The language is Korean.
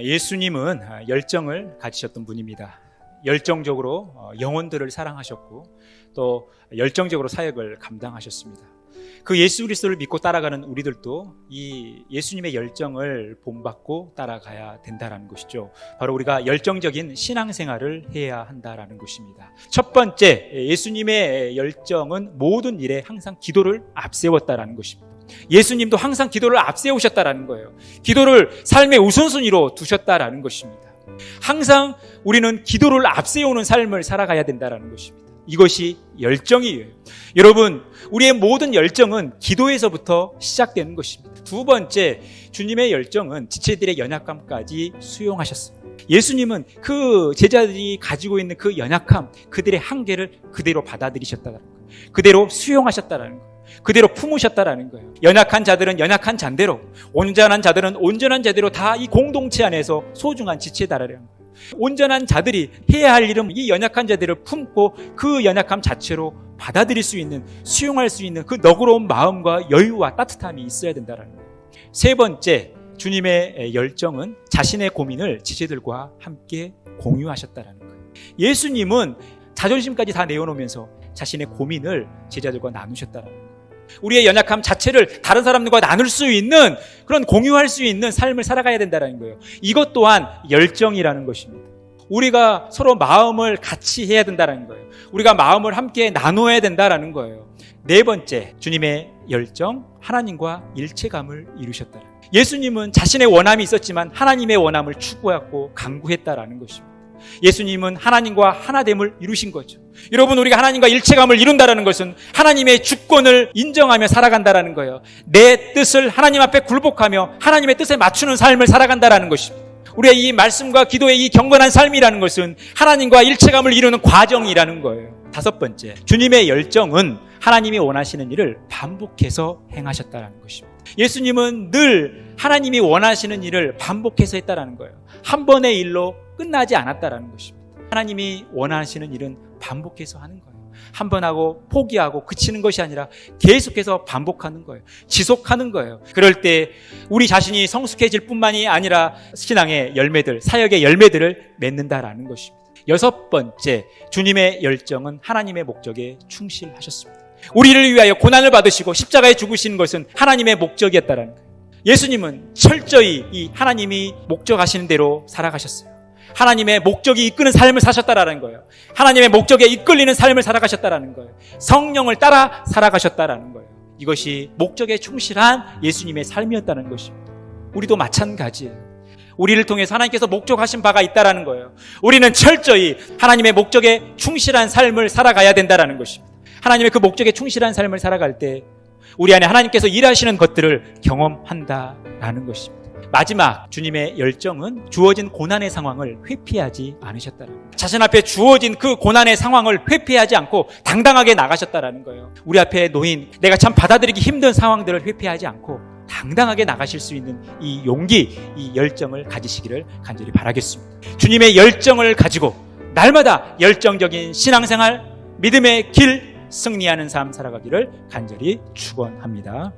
예수님은 열정을 가지셨던 분입니다. 열정적으로 영혼들을 사랑하셨고 또 열정적으로 사역을 감당하셨습니다. 그 예수 그리스도를 믿고 따라가는 우리들도 이 예수님의 열정을 본받고 따라가야 된다는 것이죠. 바로 우리가 열정적인 신앙생활을 해야 한다는 것입니다. 첫 번째, 예수님의 열정은 모든 일에 항상 기도를 앞세웠다는 것입니다. 예수님도 항상 기도를 앞세우셨다는 거예요. 기도를 삶의 우선순위로 두셨다는 것입니다. 항상 우리는 기도를 앞세우는 삶을 살아가야 된다는 것입니다. 이것이 열정이에요. 여러분, 우리의 모든 열정은 기도에서부터 시작되는 것입니다. 두 번째, 주님의 열정은 지체들의 연약함까지 수용하셨습니다. 예수님은 그 제자들이 가지고 있는 그 연약함, 그들의 한계를 그대로 받아들이셨다는 거예요. 그대로 수용하셨다는 거예요. 그대로 품으셨다라는 거예요. 연약한 자들은 연약한 잔대로, 온전한 자들은 온전한 자대로 다 이 공동체 안에서 소중한 지체다라는 거예요. 온전한 자들이 해야 할 일은 이 연약한 자들을 품고 그 연약함 자체로 받아들일 수 있는, 수용할 수 있는 그 너그러운 마음과 여유와 따뜻함이 있어야 된다는 거예요. 세 번째, 주님의 열정은 자신의 고민을 지체들과 함께 공유하셨다는 거예요. 예수님은 자존심까지 다 내어놓으면서 자신의 고민을 제자들과 나누셨다는 거예요. 우리의 연약함 자체를 다른 사람들과 나눌 수 있는, 그런 공유할 수 있는 삶을 살아가야 된다는 거예요. 이것 또한 열정이라는 것입니다. 우리가 서로 마음을 같이 해야 된다는 거예요. 우리가 마음을 함께 나눠야 된다는 거예요. 네 번째, 주님의 열정, 하나님과 일체감을 이루셨다는 거예요. 예수님은 자신의 원함이 있었지만 하나님의 원함을 추구하고 강구했다라는 것입니다. 예수님은 하나님과 하나됨을 이루신 거죠. 여러분, 우리가 하나님과 일체감을 이룬다는 것은 하나님의 주권을 인정하며 살아간다는 거예요. 내 뜻을 하나님 앞에 굴복하며 하나님의 뜻에 맞추는 삶을 살아간다는 것입니다. 우리의 이 말씀과 기도의 이 경건한 삶이라는 것은 하나님과 일체감을 이루는 과정이라는 거예요. 다섯 번째, 주님의 열정은 하나님이 원하시는 일을 반복해서 행하셨다는 것입니다. 예수님은 늘 하나님이 원하시는 일을 반복해서 했다는 거예요. 한 번의 일로 끝나지 않았다는 것입니다. 하나님이 원하시는 일은 반복해서 하는 거예요. 한 번 하고 포기하고 그치는 것이 아니라 계속해서 반복하는 거예요. 지속하는 거예요. 그럴 때 우리 자신이 성숙해질 뿐만이 아니라 신앙의 열매들, 사역의 열매들을 맺는다라는 것입니다. 여섯 번째, 주님의 열정은 하나님의 목적에 충실하셨습니다. 우리를 위하여 고난을 받으시고 십자가에 죽으시는 것은 하나님의 목적이었다는 거예요. 예수님은 철저히 이 하나님이 목적하시는 대로 살아가셨어요. 하나님의 목적이 이끄는 삶을 사셨다라는 거예요. 하나님의 목적에 이끌리는 삶을 살아가셨다라는 거예요. 성령을 따라 살아가셨다라는 거예요. 이것이 목적에 충실한 예수님의 삶이었다는 것입니다. 우리도 마찬가지예요. 우리를 통해서 하나님께서 목적하신 바가 있다라는 거예요. 우리는 철저히 하나님의 목적에 충실한 삶을 살아가야 된다라는 것입니다. 하나님의 그 목적에 충실한 삶을 살아갈 때 우리 안에 하나님께서 일하시는 것들을 경험한다라는 것입니다. 마지막, 주님의 열정은 주어진 고난의 상황을 회피하지 않으셨다는 거예요. 자신 앞에 주어진 그 고난의 상황을 회피하지 않고 당당하게 나가셨다는 거예요. 우리 앞에 놓인 내가 참 받아들이기 힘든 상황들을 회피하지 않고 당당하게 나가실 수 있는 이 용기, 이 열정을 가지시기를 간절히 바라겠습니다. 주님의 열정을 가지고 날마다 열정적인 신앙생활, 믿음의 길, 승리하는 삶 살아가기를 간절히 축원합니다.